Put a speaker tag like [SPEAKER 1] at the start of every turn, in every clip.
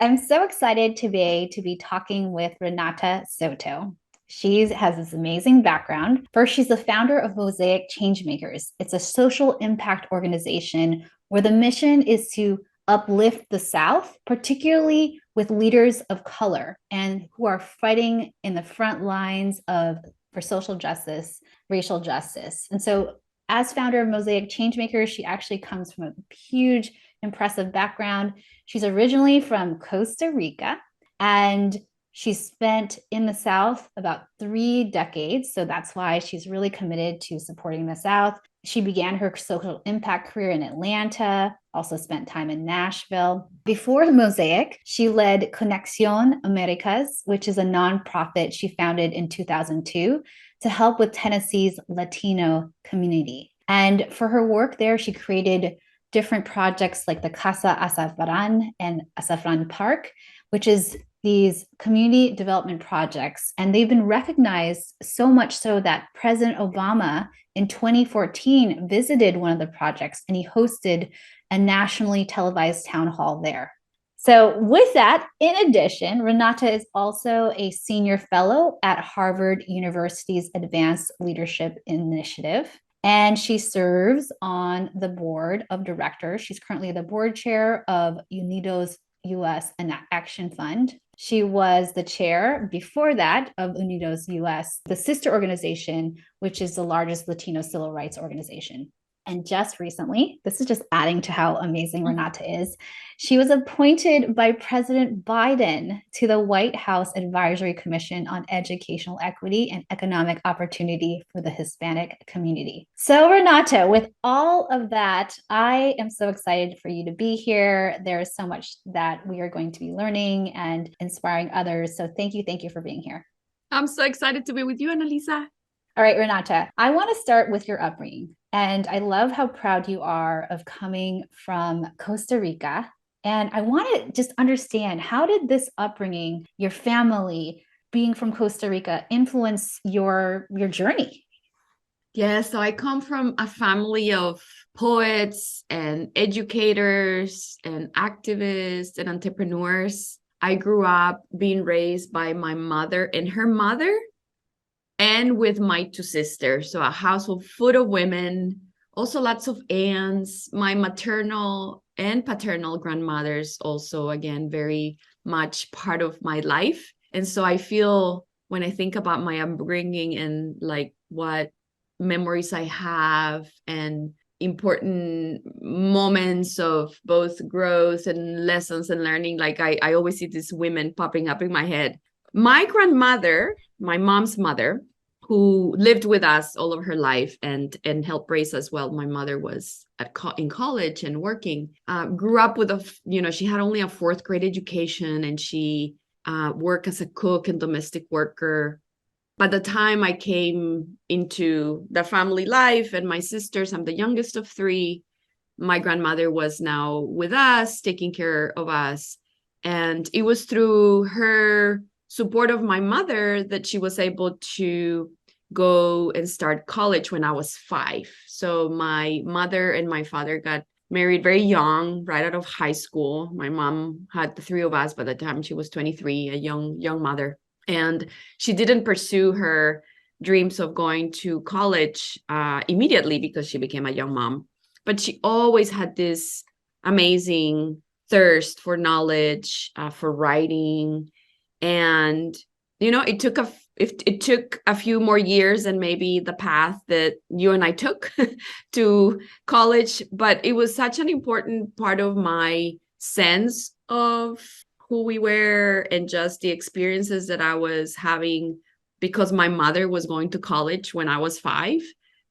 [SPEAKER 1] I'm so excited today to be talking with Renata Soto. She has this amazing background. First, she's the founder of Mosaic Changemakers. It's a social impact organization where the mission is to uplift the South, particularly with leaders of color and who are fighting in the front lines of for social justice, racial justice. And so, as founder of Mosaic Changemakers, she actually comes from a huge, impressive background. She's originally from Costa Rica and she spent in the South about 3 decades. So that's why she's really committed to supporting the South. She began her social impact career in Atlanta, also spent time in Nashville. Before Mosaic, she led Conexión Américas, which is a nonprofit she founded in 2002 to help with Tennessee's Latino community. And for her work there, she created different projects like the Casa Azafrán and Azafrán Park, which is these community development projects. And they've been recognized so much so that President Obama in 2014 visited one of the projects and he hosted a nationally televised town hall there. So, with that, in addition, Renata is also a senior fellow at Harvard University's Advanced Leadership Initiative. And she serves on the board of directors. She's currently the board chair of Unidos US Action Fund. She was the chair before that of Unidos US, the sister organization, which is the largest Latino civil rights organization. And just recently, this is just adding to how amazing Renata is, she was appointed by President Biden to the White House Advisory Commission on Educational Equity and Economic Opportunity for the Hispanic community. So Renata, with all of that, I am so excited for you to be here. There is so much that we are going to be learning and inspiring others. So thank you for being here.
[SPEAKER 2] I'm so excited to be with you, Analiza.
[SPEAKER 1] All right, Renata, I want to start with your upbringing. And I love how proud you are of coming from Costa Rica. And I want to just understand, how did this upbringing, your family, being from Costa Rica, influence your journey?
[SPEAKER 2] Yeah, so I come from a family of poets and educators and activists and entrepreneurs. I grew up being raised by my mother and her mother, and with my two sisters. So a household full of women, also lots of aunts, my maternal and paternal grandmothers also, again, very much part of my life. And so I feel when I think about my upbringing and like what memories I have and important moments of both growth and lessons and learning, like I always see these women popping up in my head. My grandmother, my mom's mother, who lived with us all of her life and helped raise us while my mother was in college and working, grew up with she had only a fourth grade education, and she worked as a cook and domestic worker. By the time I came into the family life and my sisters, I'm the youngest of three, my grandmother was now with us, taking care of us. And it was through her support of my mother that she was able to go and start college when I was 5. So my mother and my father got married very young, right out of high school. My mom had the three of us by the time she was 23, a young mother. And she didn't pursue her dreams of going to college immediately because she became a young mom. But she always had this amazing thirst for knowledge, for writing. And, it took a few more years and maybe the path that you and I took to college. But it was such an important part of my sense of who we were and just the experiences that I was having, because my mother was going to college when I was 5.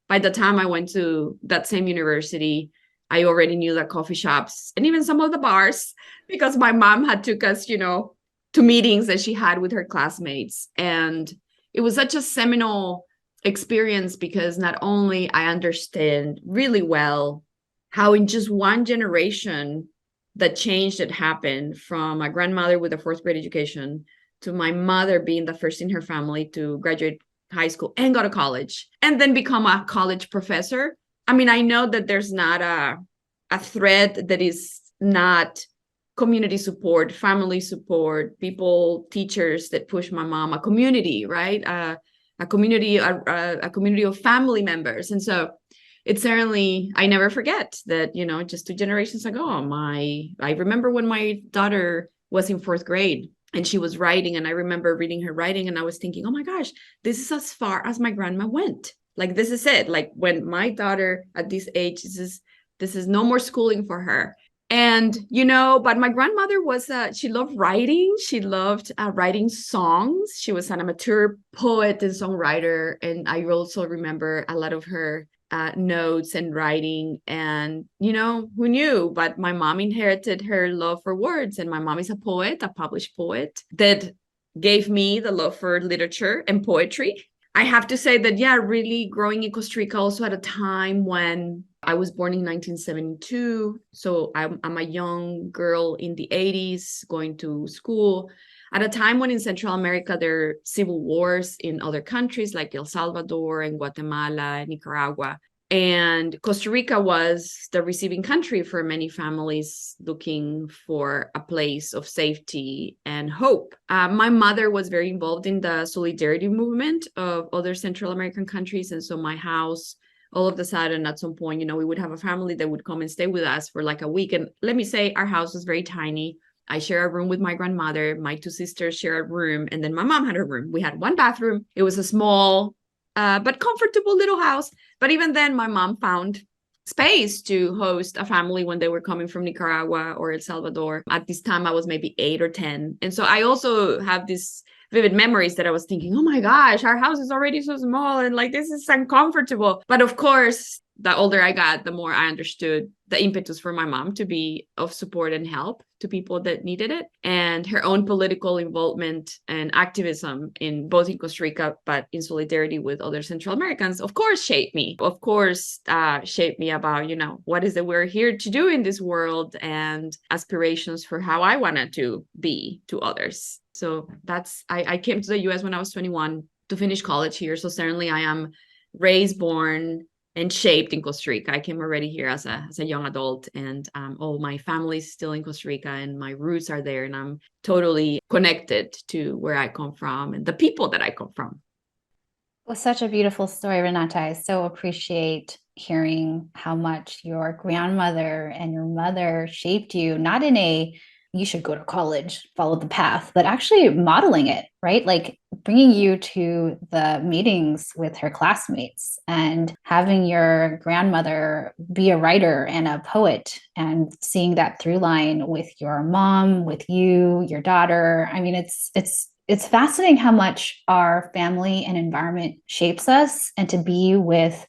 [SPEAKER 2] By the time I went to that same university, I already knew the coffee shops and even some of the bars, because my mom had took us, to meetings that she had with her classmates. And it was such a seminal experience because not only I understand really well how in just one generation the change that happened from a grandmother with a fourth grade education to my mother being the first in her family to graduate high school and go to college and then become a college professor. I mean, I know that there's not a thread that is not community support, family support, people, teachers that push my mom, a community, right? A community of family members. And so it's certainly, I never forget that, just 2 generations ago, I remember when my daughter was in 4th grade and she was writing, and I remember reading her writing, and I was thinking, oh my gosh, this is as far as my grandma went. Like, this is it. Like, when my daughter at this age, this is no more schooling for her. And, but my grandmother was, she loved writing. She loved writing songs. She was an amateur poet and songwriter. And I also remember a lot of her notes and writing. And, who knew? But my mom inherited her love for words. And my mom is a poet, a published poet, that gave me the love for literature and poetry. I have to say that, really growing in Costa Rica also at a time when I was born in 1972. So I'm a young girl in the 80s going to school at a time when in Central America, there are civil wars in other countries like El Salvador and Guatemala and Nicaragua. And Costa Rica was the receiving country for many families looking for a place of safety and hope. My mother was very involved in the solidarity movement of other Central American countries. And so my house, all of a sudden, at some point, we would have a family that would come and stay with us for like a week. And let me say, our house was very tiny. I share a room with my grandmother. My 2 sisters share a room. And then my mom had a room. We had 1 bathroom. It was a small, but comfortable little house. But even then, my mom found space to host a family when they were coming from Nicaragua or El Salvador. At this time, I was maybe 8 or 10. And so I also have these vivid memories that I was thinking, oh my gosh, our house is already so small and like this is uncomfortable. But of course, the older I got, the more I understood the impetus for my mom to be of support and help to people that needed it. And her own political involvement and activism in both in Costa Rica, but in solidarity with other Central Americans, of course, shaped me. Of course, shaped me about, what is it we're here to do in this world and aspirations for how I wanted to be to others. So I came to the US when I was 21 to finish college here. So certainly I am raised, born, and shaped in Costa Rica. I came already here as a young adult, and all my family is still in Costa Rica, and my roots are there, and I'm totally connected to where I come from and the people that I come from.
[SPEAKER 1] Well, such a beautiful story, Renata. I so appreciate hearing how much your grandmother and your mother shaped you, not in a you should go to college, follow the path, but actually modeling it, right? Like bringing you to the meetings with her classmates and having your grandmother be a writer and a poet and seeing that through line with your mom, with you, your daughter. I mean, it's fascinating how much our family and environment shapes us, and to be with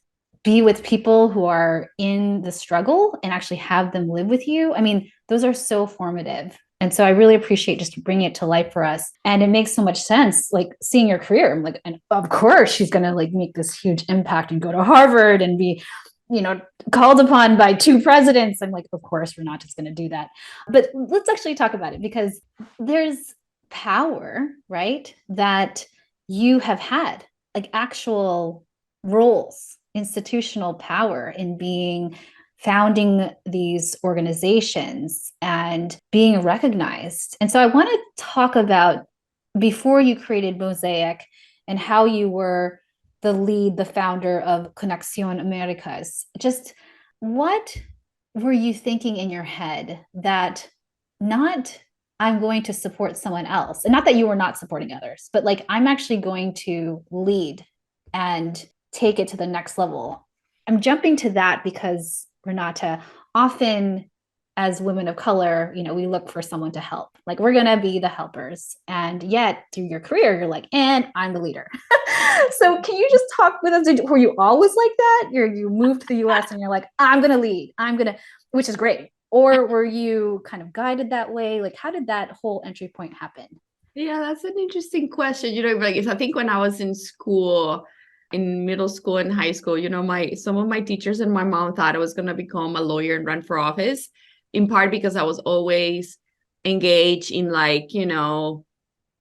[SPEAKER 1] people who are in the struggle and actually have them live with you. I mean, those are so formative. And so I really appreciate just bringing it to life for us. And it makes so much sense, like seeing your career. I'm like, and of course she's going to like make this huge impact and go to Harvard and be, called upon by 2 presidents. I'm like, of course Renata's going to do that. But let's actually talk about it, because there's power, right? That you have had, like actual roles, institutional power in founding these organizations and being recognized. And so I want to talk about before you created Mosaic and how you were the founder of Conexión Américas. Just what were you thinking in your head that not I'm going to support someone else, and not that you were not supporting others, but like I'm actually going to lead and take it to the next level. I'm jumping to that because, Renata, often as women of color, we look for someone to help. Like we're going to be the helpers. And yet through your career, you're like, and I'm the leader. So can you just talk with us? Were you always like that? You moved to the US and you're like, I'm going to lead. Which is great. Or were you kind of guided that way? Like, how did that whole entry point happen?
[SPEAKER 2] Yeah, that's an interesting question. Like I think when I was in school, in middle school and high school, some of my teachers and my mom thought I was going to become a lawyer and run for office, in part because I was always engaged in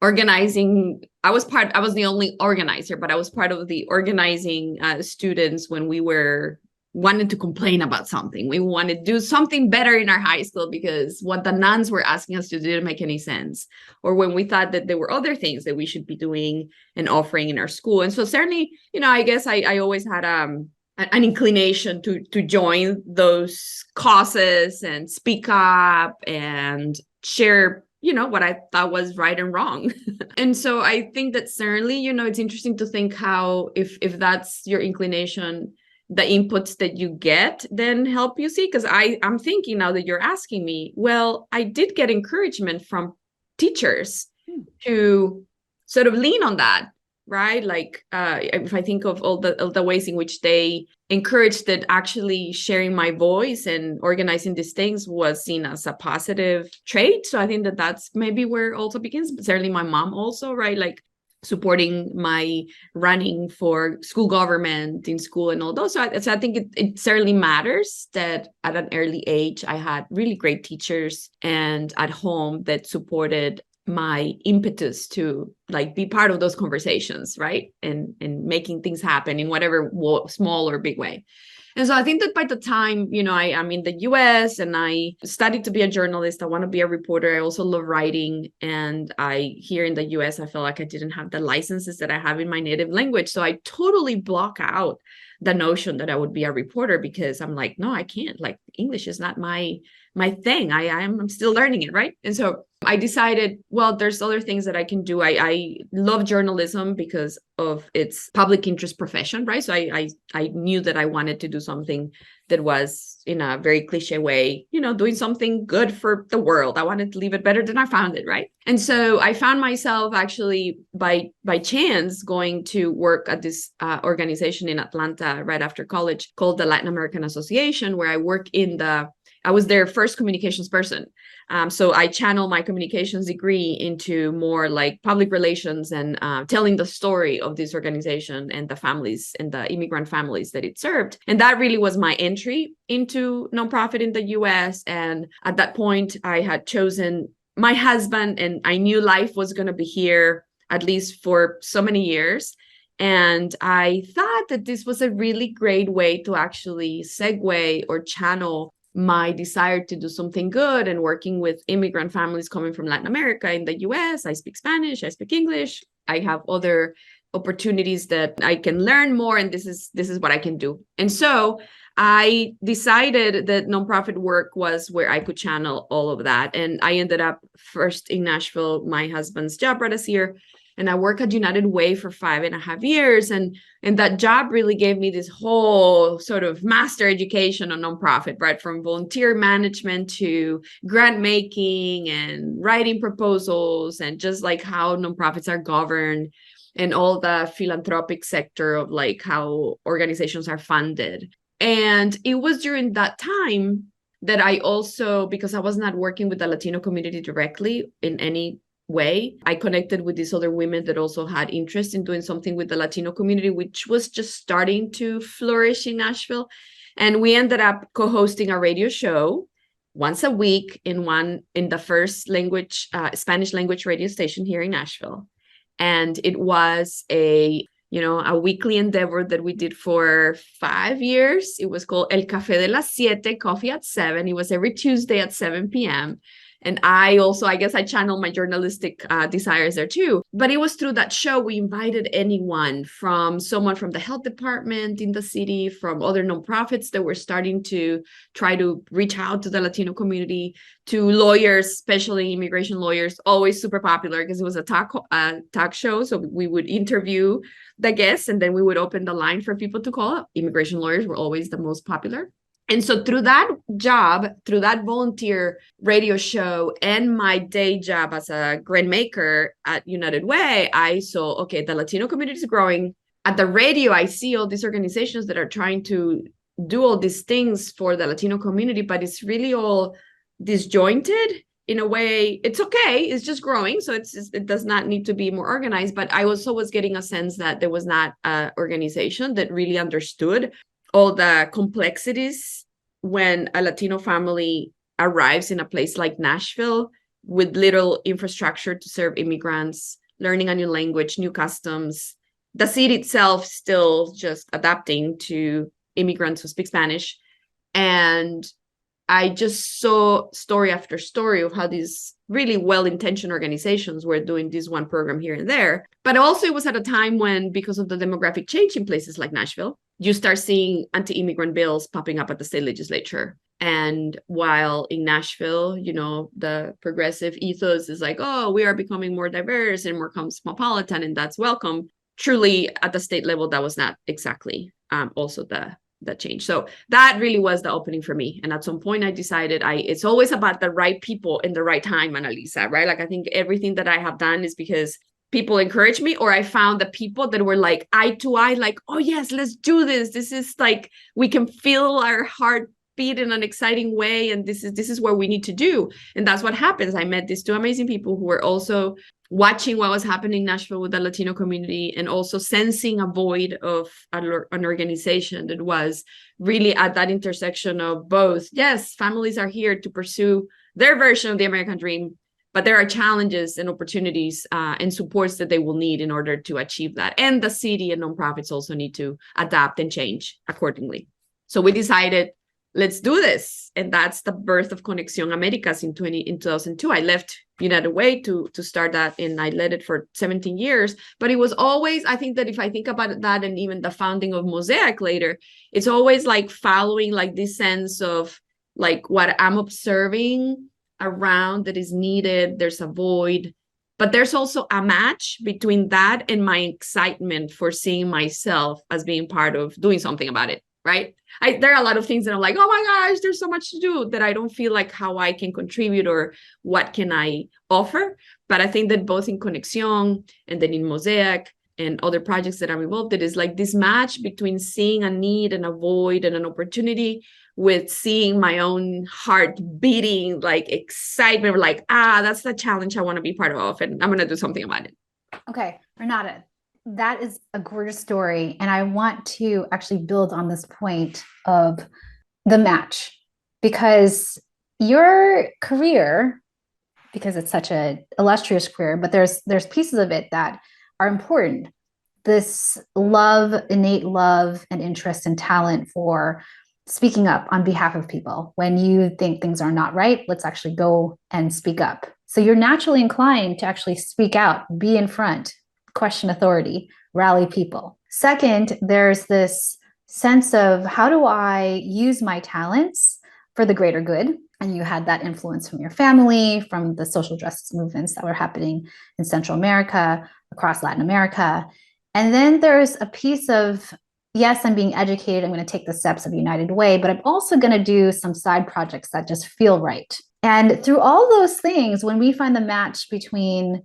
[SPEAKER 2] organizing. I was the only organizer, but I was part of the organizing students when we were wanted to complain about something. We wanted to do something better in our high school because what the nuns were asking us to do didn't make any sense. Or when we thought that there were other things that we should be doing and offering in our school. And so certainly, I guess I always had an inclination to join those causes and speak up and share what I thought was right and wrong. And so I think that certainly, it's interesting to think how if that's your inclination, the inputs that you get then help you see. Because I'm thinking now that you're asking me, well, I did get encouragement from teachers to sort of lean on that, right? Like if I think of all the ways in which they encouraged that actually sharing my voice and organizing these things was seen as a positive trait. So I think that that's maybe where it also begins. But certainly my mom also, right? Like supporting my running for school government in school and all those. So I think it certainly matters that at an early age, I had really great teachers and at home that supported my impetus to like be part of those conversations, right? And making things happen in whatever small or big way. And so I think that by the time, I'm in the US and I studied to be a journalist, I want to be a reporter. I also love writing. And here in the US, I felt like I didn't have the licenses that I have in my native language. So I totally block out the notion that I would be a reporter because I'm like, no, I can't. Like English is not my thing. I'm still learning it, right? And so I decided, well, there's other things that I can do. I love journalism because of its public interest profession, right? So I knew that I wanted to do something that was, in a very cliche way, doing something good for the world. I wanted to leave it better than I found it, right? And so I found myself actually by chance going to work at this organization in Atlanta right after college called the Latin American Association, where I was their first communications person. So I channel my communications degree into more like public relations and telling the story of this organization and the families and the immigrant families that it served. And that really was my entry into nonprofit in the US. And at that point, I had chosen my husband and I knew life was going to be here at least for so many years. And I thought that this was a really great way to actually segue or channel my desire to do something good and working with immigrant families coming from Latin America in the US. I speak Spanish, I speak English. I have other opportunities that I can learn more, and this is what I can do. And so I decided that nonprofit work was where I could channel all of that. And I ended up first in Nashville. My husband's job brought us here. And I worked at United Way for 5.5 years. And that job really gave me this whole sort of master education on nonprofit, right? From volunteer management to grant making and writing proposals and just like how nonprofits are governed and all the philanthropic sector of like how organizations are funded. And it was during that time that I also, because I was not working with the Latino community directly in any way, I connected with these other women that also had interest in doing something with the Latino community, which was just starting to flourish in Nashville. And we ended up co-hosting a radio show once a week in the first language, Spanish language radio station here in Nashville. And it was a weekly endeavor that we did for 5 years. It was called El Café de las Siete, Coffee at 7. It was every Tuesday at 7 p.m. And I guess I channeled my journalistic desires there too. But it was through that show we invited someone from the health department in the city, from other nonprofits that were starting to try to reach out to the Latino community, to lawyers, especially immigration lawyers, always super popular because it was a talk show. So we would interview the guests and then we would open the line for people to call. Immigration lawyers were always the most popular. And so through that job, through that volunteer radio show and my day job as a grant maker at United Way, I saw, okay, the Latino community is growing. At the radio, I see all these organizations that are trying to do all these things for the Latino community, but it's really all disjointed in a way. It's okay. It's just growing. So it does not need to be more organized. But I also was getting a sense that there was not an organization that really understood all the complexities when a Latino family arrives in a place like Nashville with little infrastructure to serve immigrants, learning a new language, new customs, the city itself still just adapting to immigrants who speak Spanish. And I just saw story after story of how these really well-intentioned organizations were doing this one program here and there. But also it was at a time when, because of the demographic change in places like Nashville, you start seeing anti-immigrant bills popping up at the state legislature. And while in Nashville, you know, the progressive ethos is like, oh, we are becoming more diverse and more cosmopolitan, and that's welcome. Truly, at the state level, that was not exactly also the change. So that really was the opening for me. And at some point I decided it's always about the right people in the right time, Analiza, right? Like I think everything that I have done is because people encouraged me, or I found the people that were like eye to eye, like, oh yes, let's do this. This is like, we can feel our heart beat in an exciting way. And this is what we need to do. And that's what happens. I met these two amazing people who were also watching what was happening in Nashville with the Latino community, and also sensing a void of an organization that was really at that intersection of both. Yes, families are here to pursue their version of the American dream, but there are challenges and opportunities and supports that they will need in order to achieve that. And the city and nonprofits also need to adapt and change accordingly. So we decided, let's do this. And that's the birth of Conexión Américas in 2002. I left United Way to start that, and I led it for 17 years. But it was always, I think that if I think about that, and even the founding of Mosaic later, it's always like following like this sense of like what I'm observing around that is needed. There's a void, but there's also a match between that and my excitement for seeing myself as being part of doing something about it. Right. There are a lot of things that I'm like, oh my gosh, there's so much to do, that I don't feel like how I can contribute or what can I offer. But I think that both in Conexión and then in Mosaic and other projects that I'm involved in is like this match between seeing a need and a void and an opportunity, with seeing my own heart beating, like excitement, like, that's the challenge I want to be part of, and I'm going to do something about it.
[SPEAKER 1] Okay, Renata, that is a gorgeous story. And I want to actually build on this point of the match, because your career, because it's such an illustrious career, but there's pieces of it that are important. This love, innate love and interest and talent for speaking up on behalf of people. When you think things are not right, let's actually go and speak up. So you're naturally inclined to actually speak out, be in front, question authority, rally people. Second, there's this sense of, how do I use my talents for the greater good? And you had that influence from your family, from the social justice movements that were happening in Central America, across Latin America. And then there's a piece of, yes, I'm being educated, I'm going to take the steps of United Way, but I'm also going to do some side projects that just feel right. And through all those things, when we find the match between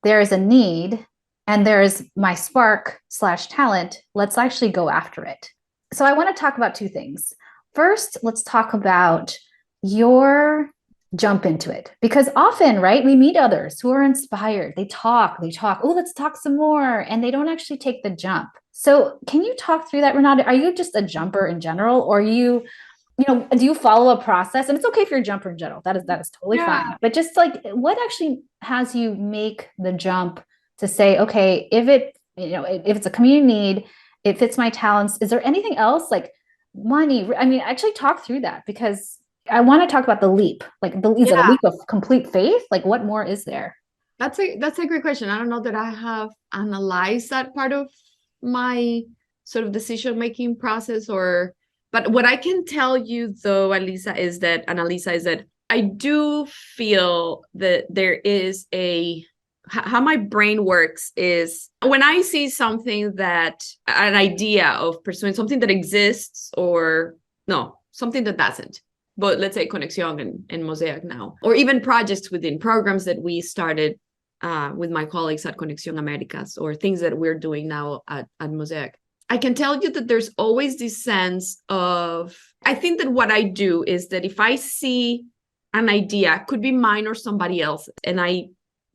[SPEAKER 1] there is a need and there's my spark/talent, let's actually go after it. So I want to talk about two things. First, let's talk about your jump into it, because often, right, we meet others who are inspired. They talk, oh, let's talk some more, and they don't actually take the jump. So can you talk through that, Renata? Are you just a jumper in general, or do you follow a process? And it's okay if you're a jumper in general. That is totally fine. But just like, what actually has you make the jump to say, okay, if it's a community need, it fits my talents. Is there anything else, like money? I mean, actually talk through that, because I want to talk about the leap. Like, is it a leap of complete faith? Like, what more is there?
[SPEAKER 2] That's a great question. I don't know that I have analyzed that part of my sort of decision-making process, but what I can tell you though, Analiza, is that I do feel that there is how my brain works is, when I see something an idea of pursuing something that exists, or no, something that doesn't, but let's say Conexión and Mosaic now, or even projects within programs that we started with my colleagues at Conexión Américas, or things that we're doing now at Mosaic. I can tell you that there's always this sense of, I think that what I do is that if I see an idea, could be mine or somebody else's, and I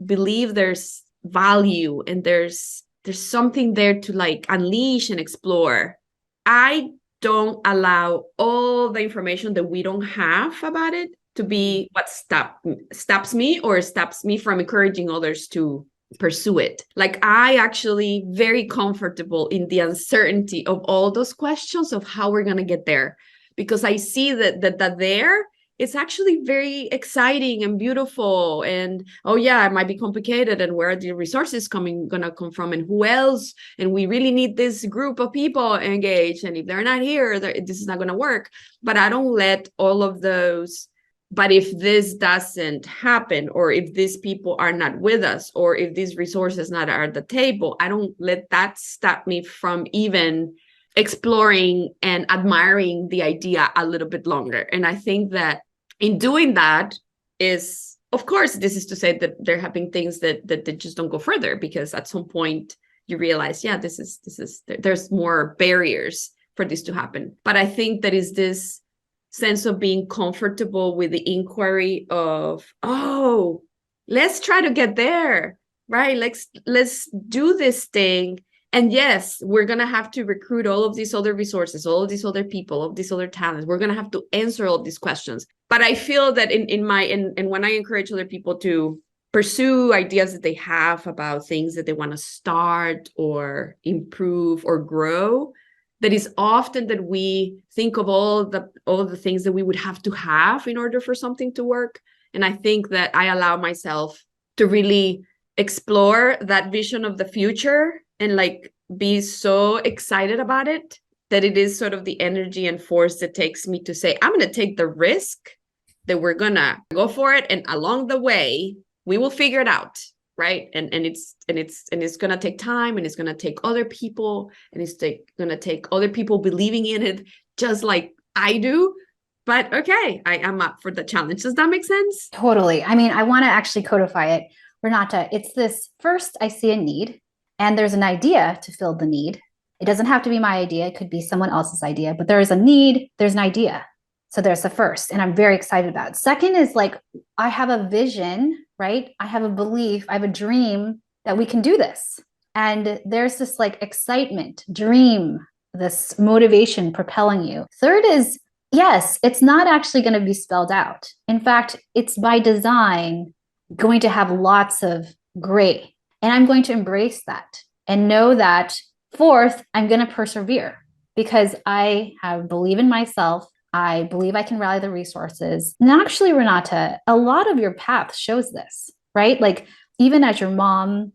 [SPEAKER 2] believe there's value and there's something there to like unleash and explore, I don't allow all the information that we don't have about it to be what stops me from encouraging others to pursue it. Like I actually very comfortable in the uncertainty of all those questions of how we're going to get there, because I see that there it's actually very exciting and beautiful. And oh yeah, it might be complicated, and where are the resources gonna come from, and who else, and we really need this group of people engaged, and if they're not here, this is not gonna work. But I don't let all of those, but if this doesn't happen, or if these people are not with us, or if these resources not are at the table, I don't let that stop me from even exploring and admiring the idea a little bit longer. And I think that in doing that is, of course, this is to say that there have been things that just don't go further, because at some point you realize, yeah, there's more barriers for this to happen. But I think that is this sense of being comfortable with the inquiry of, oh, let's try to get there, right? Let's do this thing. And yes, we're going to have to recruit all of these other resources, all of these other people, all of these other talents. We're going to have to answer all these questions. But I feel that in when I encourage other people to pursue ideas that they have about things that they want to start or improve or grow, that is often that we think of all the things that we would have to have in order for something to work. And I think that I allow myself to really explore that vision of the future and like be so excited about it that it is sort of the energy and force that takes me to say, I'm going to take the risk that we're going to go for it. And along the way, we will figure it out. Right. And it's going to take time, and it's going to take other people, and it's going to take other people believing in it, just like I do. But okay, I am up for the challenge. Does that make sense?
[SPEAKER 1] Totally. I mean, I want to actually codify it. Renata, it's this: first, I see a need, and there's an idea to fill the need. It doesn't have to be my idea. It could be someone else's idea, but there is a need, there's an idea. So there's the first, and I'm very excited about it. Second is like, I have a vision, right? I have a belief, I have a dream that we can do this. And there's this like excitement, dream, this motivation propelling you. Third is, yes, it's not actually going to be spelled out. In fact, it's by design going to have lots of gray. And I'm going to embrace that and know that. Fourth, I'm going to persevere because I believe in myself. I believe I can rally the resources. And actually, Renata, a lot of your path shows this, right? Like even as your mom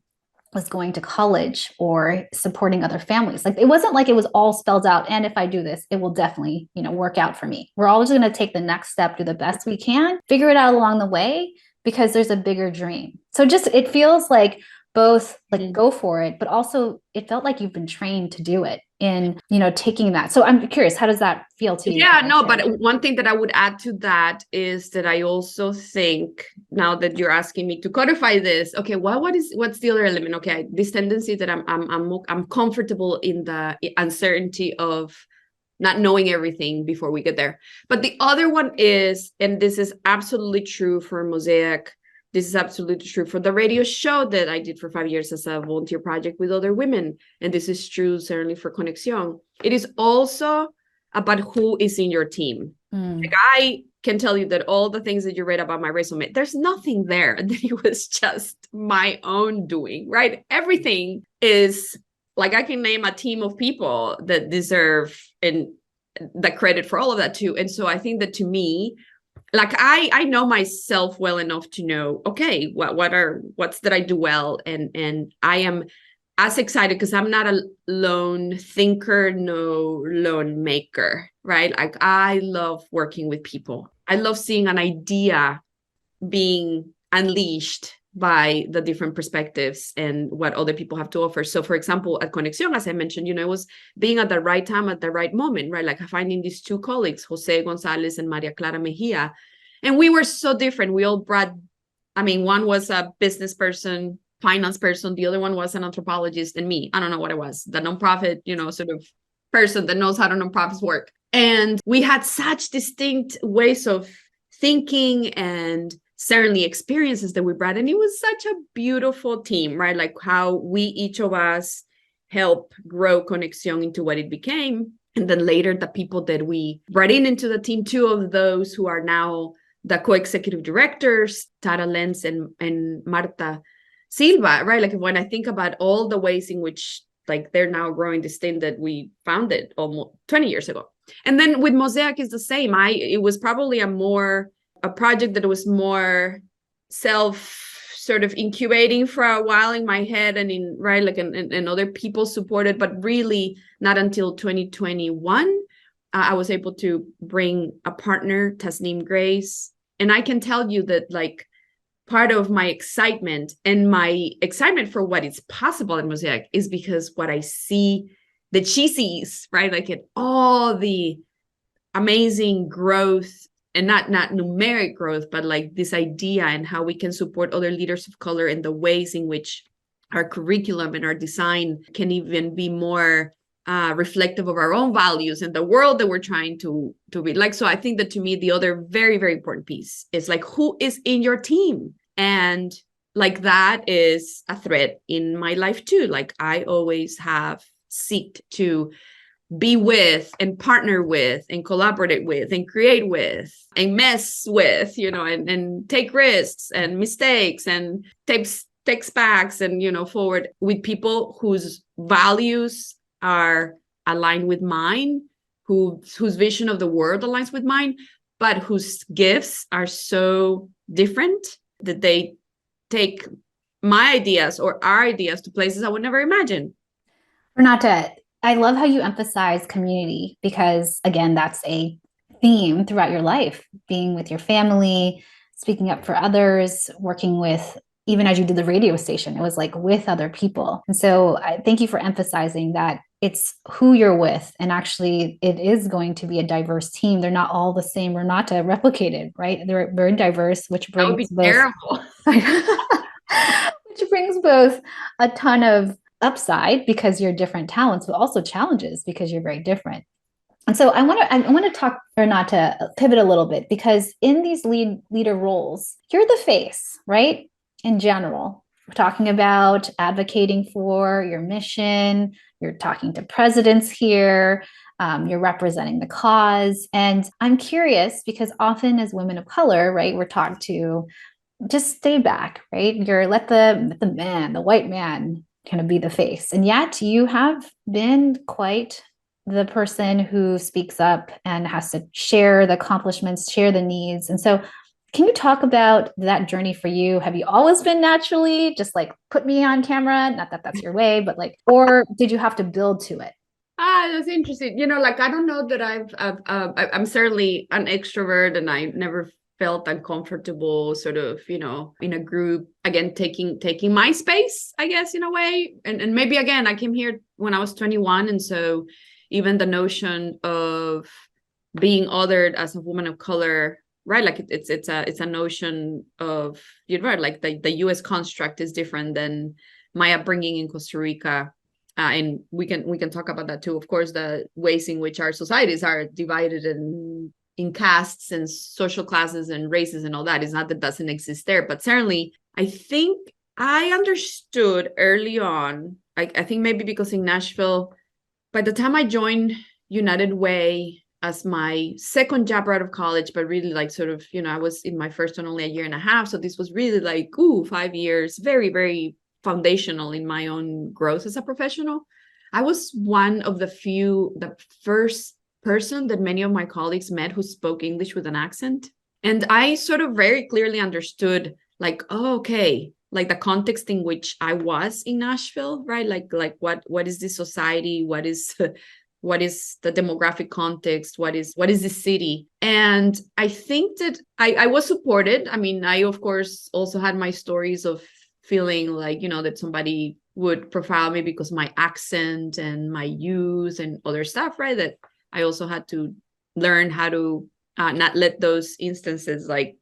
[SPEAKER 1] was going to college or supporting other families, like it wasn't like it was all spelled out. And if I do this, it will definitely, work out for me. We're always going to take the next step, do the best we can, figure it out along the way because there's a bigger dream. So just, it feels like both like go for it, but also it felt like you've been trained to do it in, taking that. So I'm curious, how does that feel to you?
[SPEAKER 2] Yeah, no, but one thing that I would add to that is that I also think, now that you're asking me to codify this, okay, what's the other element? Okay, this tendency that I'm comfortable in the uncertainty of not knowing everything before we get there. But the other one is, and this is absolutely true for Mosaic, this is absolutely true for the radio show that I did for 5 years as a volunteer project with other women. And this is true certainly for Conexión. It is also about who is in your team. Like I can tell you that all the things that you read about my resume, there's nothing there that it was just my own doing, right? Everything is like, I can name a team of people that deserve and the credit for all of that too. And so I think that to me, like I know myself well enough to know, okay, what's that I do well, and I am as excited because I'm not a lone thinker, no lone maker, right? Like I love working with people. I love seeing an idea being unleashed by the different perspectives and what other people have to offer. So for example, at Conexión, as I mentioned, it was being at the right time at the right moment, right? Like finding these two colleagues, Jose Gonzalez and Maria Clara Mejia. And we were so different. We all brought, one was a business person, finance person. The other one was an anthropologist, and me. I don't know what it was, the nonprofit, sort of person that knows how the nonprofits work. And we had such distinct ways of thinking and certainly experiences that we brought. And it was such a beautiful team, right? Like how we, each of us, help grow Conexión into what it became. And then later, the people that we brought into the team, two of those who are now the co-executive directors, Tara Lenz and Marta Silva, right? Like when I think about all the ways in which like they're now growing this thing that we founded almost 20 years ago. And then with Mosaic is the same. It was probably a project that was more self sort of incubating for a while in my head and in right like and other people supported, but really not until 2021 I was able to bring a partner, Tasneem Grace. And I can tell you that like part of my excitement and my excitement for what is possible in Mosaic is because what I see that she sees, right? Like at all the amazing growth and not numeric growth, but like this idea and how we can support other leaders of color in the ways in which our curriculum and our design can even be more reflective of our own values and the world that we're trying to be like. So I think that to me, the other very, very important piece is like, who is in your team? And like that is a thread in my life too. Like I always have seeked to be with and partner with and collaborate with and create with and mess with, and take risks and mistakes and takes backs and, forward with people whose values are aligned with mine, whose vision of the world aligns with mine, but whose gifts are so different that they take my ideas or our ideas to places I would never imagine.
[SPEAKER 1] Renata, I love how you emphasize community because, again, that's a theme throughout your life, being with your family, speaking up for others, working with, even as you did the radio station, it was like with other people. And so I thank you for emphasizing that it's who you're with. And actually, it is going to be a diverse team. They're not all the same Renata replicated, right? They're very diverse, which
[SPEAKER 2] That would
[SPEAKER 1] brings
[SPEAKER 2] be
[SPEAKER 1] both.
[SPEAKER 2] terrible.
[SPEAKER 1] Which brings both a ton of upside because you're different talents, but also challenges because you're very different. And so I want to talk, Renata, pivot a little bit because in these leader roles, you're the face, right? In general, we're talking about advocating for your mission. You're talking to presidents here. You're representing the cause. And I'm curious because often as women of color, right, we're taught to just stay back, right? Let the white man kind of be the face. And yet you have been quite the person who speaks up and has to share the accomplishments, share the needs. And so can you talk about that journey for you? Have you always been naturally just like put me on camera? Not that that's your way, but like, or did you have to build to it?
[SPEAKER 2] That's interesting. Like I don't know that I'm certainly an extrovert, and I never felt uncomfortable sort of, in a group, again, taking my space, I guess, in a way. And maybe again, I came here when I was 21. And so even the notion of being othered as a woman of color, right? Like it's a notion of, right, like the US construct is different than my upbringing in Costa Rica. And we can talk about that too. Of course, the ways in which our societies are divided in castes and social classes and races and all that. Is not that doesn't exist there, but certainly I think I understood early on. I think maybe because in Nashville, by the time I joined United Way as my second job out of college, but really like sort of, I was in my first one only a year and a half. So this was really like, 5 years, very, very foundational in my own growth as a professional. I was one of the first person that many of my colleagues met who spoke English with an accent. And I sort of very clearly understood like, oh, okay, like the context in which I was in Nashville, right? Like what is this society? What is the demographic context? What is the city? And I think that I was supported. I mean, I of course also had my stories of feeling like, that somebody would profile me because my accent and my youth and other stuff, right? That I also had to learn how to not let those instances like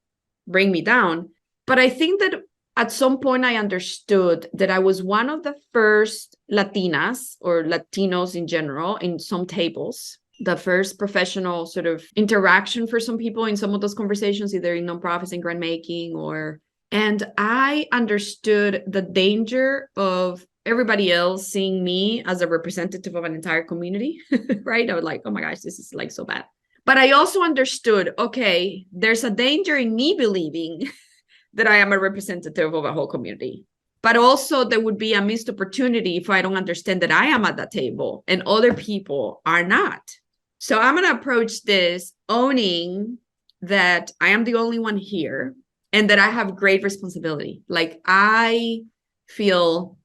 [SPEAKER 2] bring me down. But I think that at some point I understood that I was one of the first Latinas or Latinos in general in some tables, the first professional sort of interaction for some people in some of those conversations, either in nonprofits and grant making and I understood the danger of everybody else seeing me as a representative of an entire community, right? I was like, oh my gosh, this is like so bad. But I also understood, okay, there's a danger in me believing that I am a representative of a whole community. But also there would be a missed opportunity if I don't understand that I am at that table and other people are not. So I'm going to approach this owning that I am the only one here and that I have great responsibility. Like I feel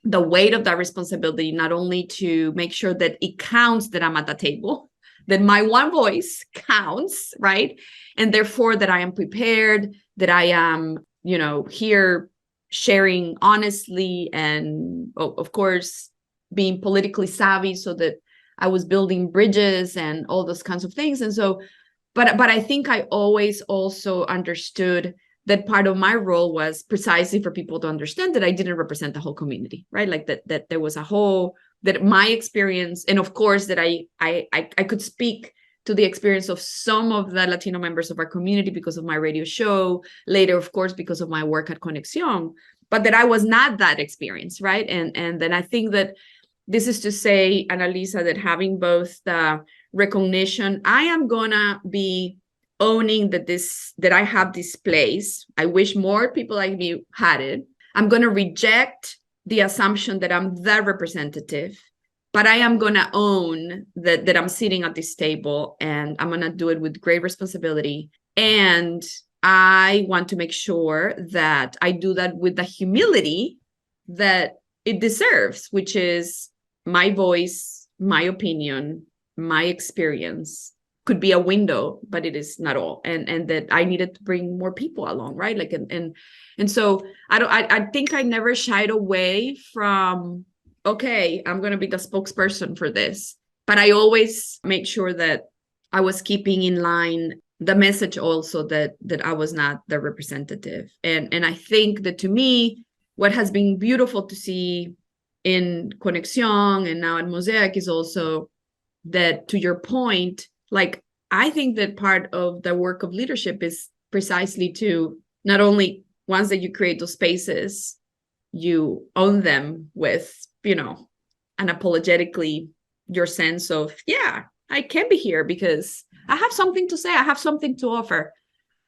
[SPEAKER 2] the weight of that responsibility, not only to make sure that it counts that I'm at the table, that my one voice counts, right? And therefore that I am prepared, that I am, here sharing honestly and of course being politically savvy so that I was building bridges and all those kinds of things. And so, but I think I always also understood that part of my role was precisely for people to understand that I didn't represent the whole community, right? Like that there was a whole, that my experience, and of course that I could speak to the experience of some of the Latino members of our community because of my radio show, later, of course, because of my work at Conexión, but that I was not that experience, right? And then I think that this is to say, Analiza, that having both the recognition, I am gonna be owning that I have this place. I wish more people like me had it. I'm gonna reject the assumption that I'm the representative, but I am going to own that I'm sitting at this table and I'm going to do it with great responsibility. And I want to make sure that I do that with the humility that it deserves, which is my voice, my opinion, my experience could be a window, but it is not all. And that I needed to bring more people along, right? Like, and so I think I never shied away from, okay, I'm going to be the spokesperson for this. But I always made sure that I was keeping in line the message also that I was not the representative. And I think that to me, what has been beautiful to see in Conexión and now at Mosaic is also that, to your point, like, I think that part of the work of leadership is precisely to not only once that you create those spaces, you own them with, unapologetically your sense of, yeah, I can be here because I have something to say, I have something to offer.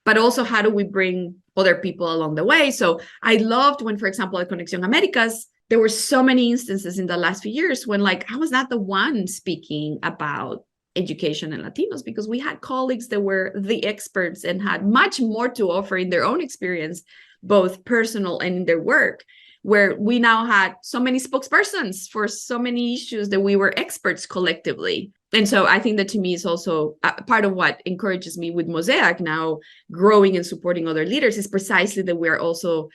[SPEAKER 2] But also, how do we bring other people along the way? So I loved when, for example, at Conexión Américas, there were so many instances in the last few years when, like, I was not the one speaking about education and Latinos because we had colleagues that were the experts and had much more to offer in their own experience, both personal and in their work, where we now had so many spokespersons for so many issues that we were experts collectively. And so I think that to me is also part of what encourages me with Mosaic now growing and supporting other leaders is precisely that we're also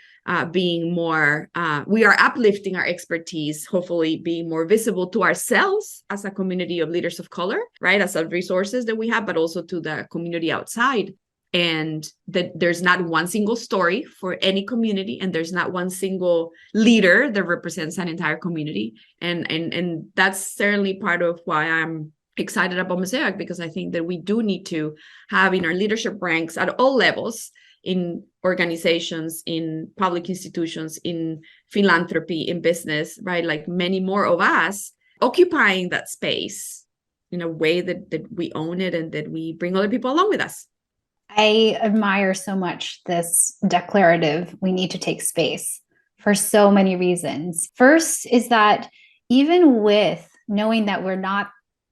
[SPEAKER 2] being more, we are uplifting our expertise, hopefully being more visible to ourselves as a community of leaders of color, right? As a resources that we have, but also to the community outside. And that there's not one single story for any community, and there's not one single leader that represents an entire community. And that's certainly part of why I'm excited about Mosaic, because I think that we do need to have in our leadership ranks at all levels, in organizations, in public institutions, in philanthropy, in business, right? Like many more of us occupying that space in a way that we own it and that we bring other people along with us.
[SPEAKER 1] I admire so much this declarative, we need to take space for so many reasons. First is that even with knowing that we're not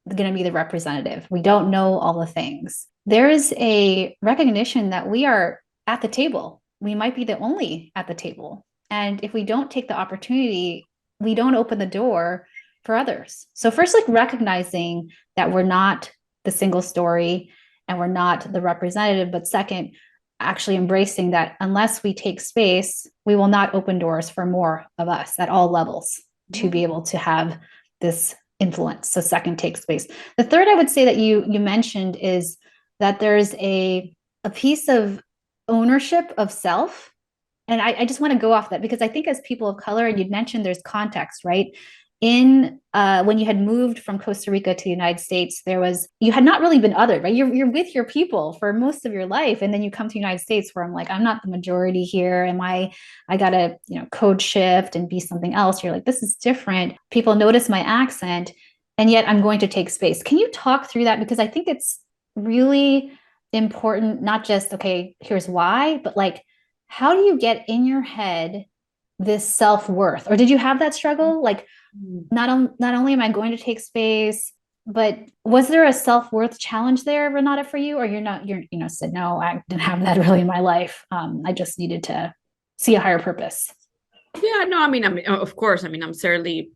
[SPEAKER 1] going to be the representative, we don't know all the things, there is a recognition that we are at the table. We might be the only at the table. And if we don't take the opportunity, we don't open the door for others. So first, like recognizing that we're not the single story and we're not the representative, but second, actually embracing that unless we take space, we will not open doors for more of us at all levels to be able to have this influence. So second, take space. The third I would say that you mentioned is that there's a piece of ownership of self. And I just want to go off that because I think as people of color, and you'd mentioned there's context, right? In when you had moved from Costa Rica to the United States, you had not really been othered, right? You're with your people for most of your life, and then you come to the United States where I'm like, I'm not the majority here. I gotta code shift and be something else. You're like, this is different. People notice my accent, and yet I'm going to take space. Can you talk through that? Because I think it's really important, not just okay, here's why, but like, how do you get in your head this self-worth? Or did you have that struggle? Like,
[SPEAKER 2] Mm.
[SPEAKER 1] not only am I going to take space, but was there a self-worth challenge there, Renata, for you? Or said, no, I didn't have that really in my life. I just needed to see a higher purpose.
[SPEAKER 2] Yeah, no, I mean, of course, I mean, I'm certainly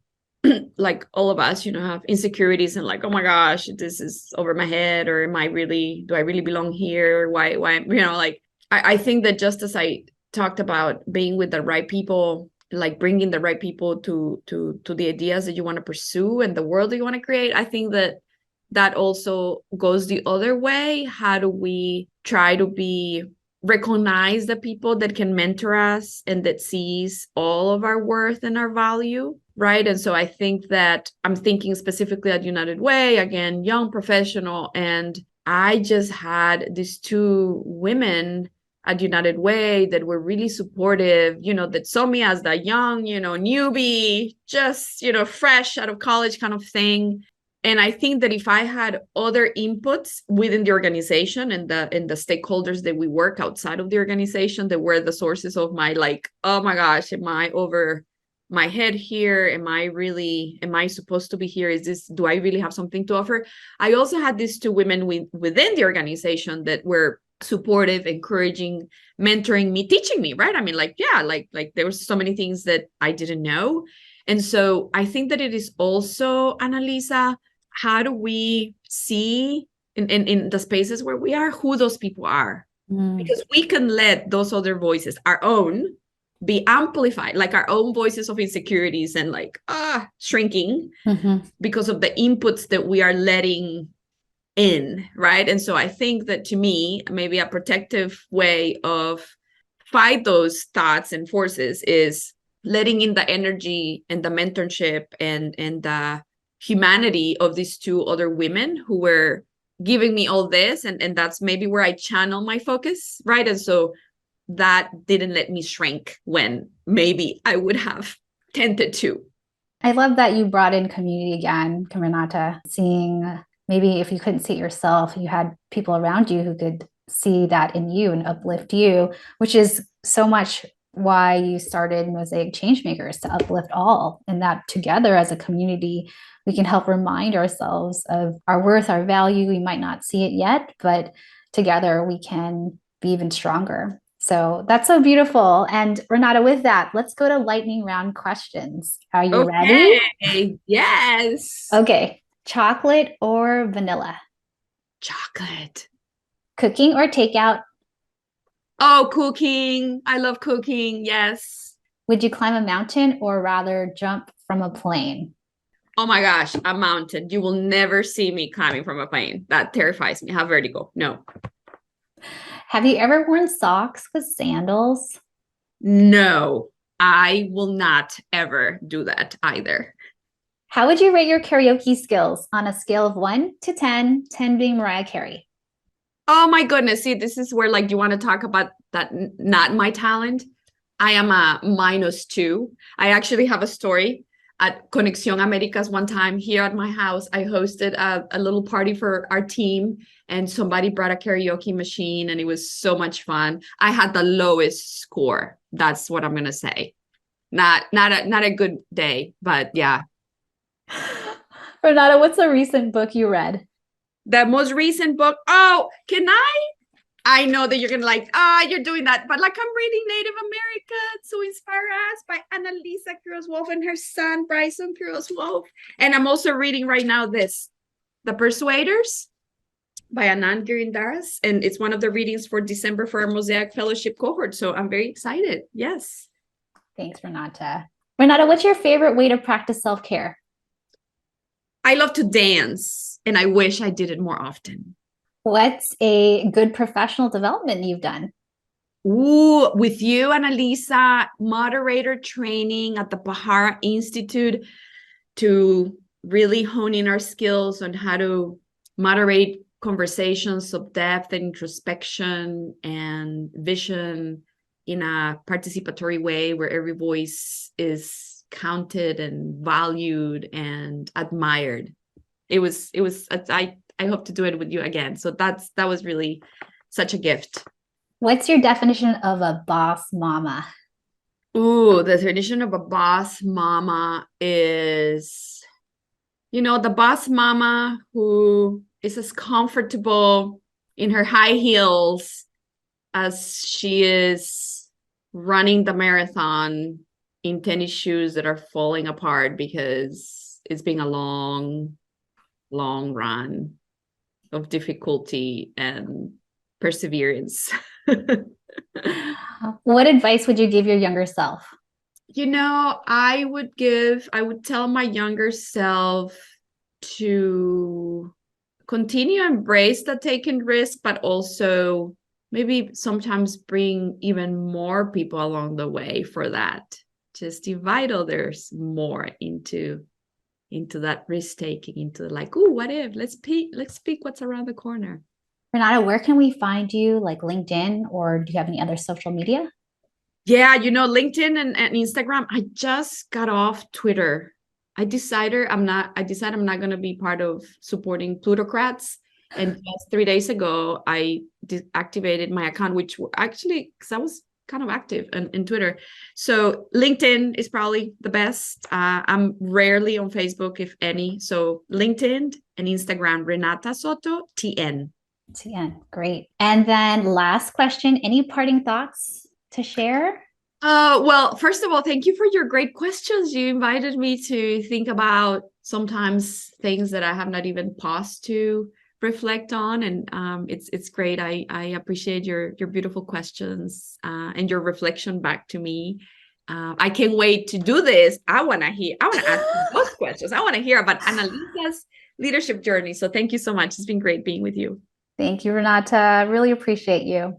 [SPEAKER 2] like all of us, have insecurities and like, oh my gosh, this is over my head, or do I really belong here? Why, like, I think that just as I talked about being with the right people, like bringing the right people to the ideas that you want to pursue and the world that you want to create, I think that also goes the other way. How do we try to recognize the people that can mentor us and that sees all of our worth and our value, right? And so I think that I'm thinking specifically at United Way, again, young professional, and I just had these two women at United Way that were really supportive, that saw me as the young, newbie, just, fresh out of college kind of thing. And I think that if I had other inputs within the organization and the stakeholders that we work outside of the organization that were the sources of my, like, oh my gosh, am I over my head here? Am I supposed to be here? Do I really have something to offer? I also had these two women within the organization that were supportive, encouraging, mentoring me, teaching me, right? I mean, like, yeah, like there were so many things that I didn't know. And so I think that it is also, Analiza, how do we see in the spaces where we are who those people are? Because we can let those other voices, our own, be amplified, like our own voices of insecurities and like shrinking because of the inputs that we are letting in, right? And so I think that, to me, maybe a protective way of fight those thoughts and forces is letting in the energy and the mentorship and the humanity of these two other women who were giving me all this, and that's maybe where I channel my focus, right? And so that didn't let me shrink when maybe I would have tended to.
[SPEAKER 1] I love that you brought in community again, Renata, seeing maybe if you couldn't see it yourself, you had people around you who could see that in you and uplift you, which is so much why you started Mosaic Changemakers, to uplift all, and that together as a community, we can help remind ourselves of our worth, our value. We might not see it yet, but together we can be even stronger. So that's so beautiful. And Renata, with that, let's go to lightning round questions. Are you ready?
[SPEAKER 2] Yes.
[SPEAKER 1] Okay. Chocolate or vanilla?
[SPEAKER 2] Chocolate.
[SPEAKER 1] Cooking or takeout?
[SPEAKER 2] Oh, cooking. I love cooking. Yes.
[SPEAKER 1] Would you climb a mountain or rather jump from a plane?
[SPEAKER 2] Oh my gosh, a mountain. You will never see me climbing from a plane. That terrifies me. I have vertigo. No.
[SPEAKER 1] Have you ever worn socks with sandals?
[SPEAKER 2] No, I will not ever do that either.
[SPEAKER 1] How would you rate your karaoke skills on a scale of 1 to 10, 10 being Mariah Carey?
[SPEAKER 2] Oh my goodness. See, this is where, like, you want to talk about that, not my talent. I am a -2. I actually have a story at Conexión Américas one time here at my house. I hosted a little party for our team, and somebody brought a karaoke machine, and it was so much fun. I had the lowest score. That's what I'm gonna say. Not a good day, but yeah.
[SPEAKER 1] Renata, what's a recent book you read?
[SPEAKER 2] The most recent book. Oh, can I know that you're gonna like, you're doing that, but like, I'm reading Native America to Inspire Us by Analiza Quiroz-Wolf and her son Bryson Quiroz-Wolf. And I'm also reading right now The Persuaders by Anand Girindaras, and it's one of the readings for December for our Mosaic Fellowship cohort. So I'm very excited. Yes.
[SPEAKER 1] Thanks, Renata. Renata, what's your favorite way to practice self-care?
[SPEAKER 2] I love to dance, and I wish I did it more often.
[SPEAKER 1] What's a good professional development you've done?
[SPEAKER 2] Ooh, with you, Analiza, moderator training at the Pahara Institute to really hone in our skills on how to moderate conversations of depth and introspection and vision in a participatory way where every voice is counted and valued and admired. I hope to do it with you again. So that was really such a gift.
[SPEAKER 1] What's your definition of a boss mama?
[SPEAKER 2] Ooh, the definition of a boss mama is, the boss mama who is as comfortable in her high heels as she is running the marathon in tennis shoes that are falling apart because it's been a long, long run of difficulty and perseverance.
[SPEAKER 1] What advice would you give your younger self?
[SPEAKER 2] I would tell my younger self to continue embrace the taking risk, but also maybe sometimes bring even more people along the way for that. Just invite others more into that risk taking, into like, oh, what if? Let's speak what's around the corner.
[SPEAKER 1] Renata, where can we find you, like LinkedIn, or do you have any other social media?
[SPEAKER 2] Yeah, LinkedIn and Instagram. I just got off Twitter. I decided I'm not gonna be part of supporting plutocrats. And just 3 days ago, I deactivated my account, which actually, because I was kind of active in Twitter. So LinkedIn is probably the best. I'm rarely on Facebook, if any. So LinkedIn and Instagram, Renata Soto, TN.
[SPEAKER 1] Yeah, great. And then last question, any parting thoughts to share?
[SPEAKER 2] Well, first of all, thank you for your great questions. You invited me to think about sometimes things that I have not even paused to reflect on, and it's great. I appreciate your beautiful questions and your reflection back to me. I can't wait to do this. I want to ask those questions. I want to hear about Analiza's leadership journey. So thank you so much. It's been great being with you.
[SPEAKER 1] Thank you, Renata. Really appreciate you.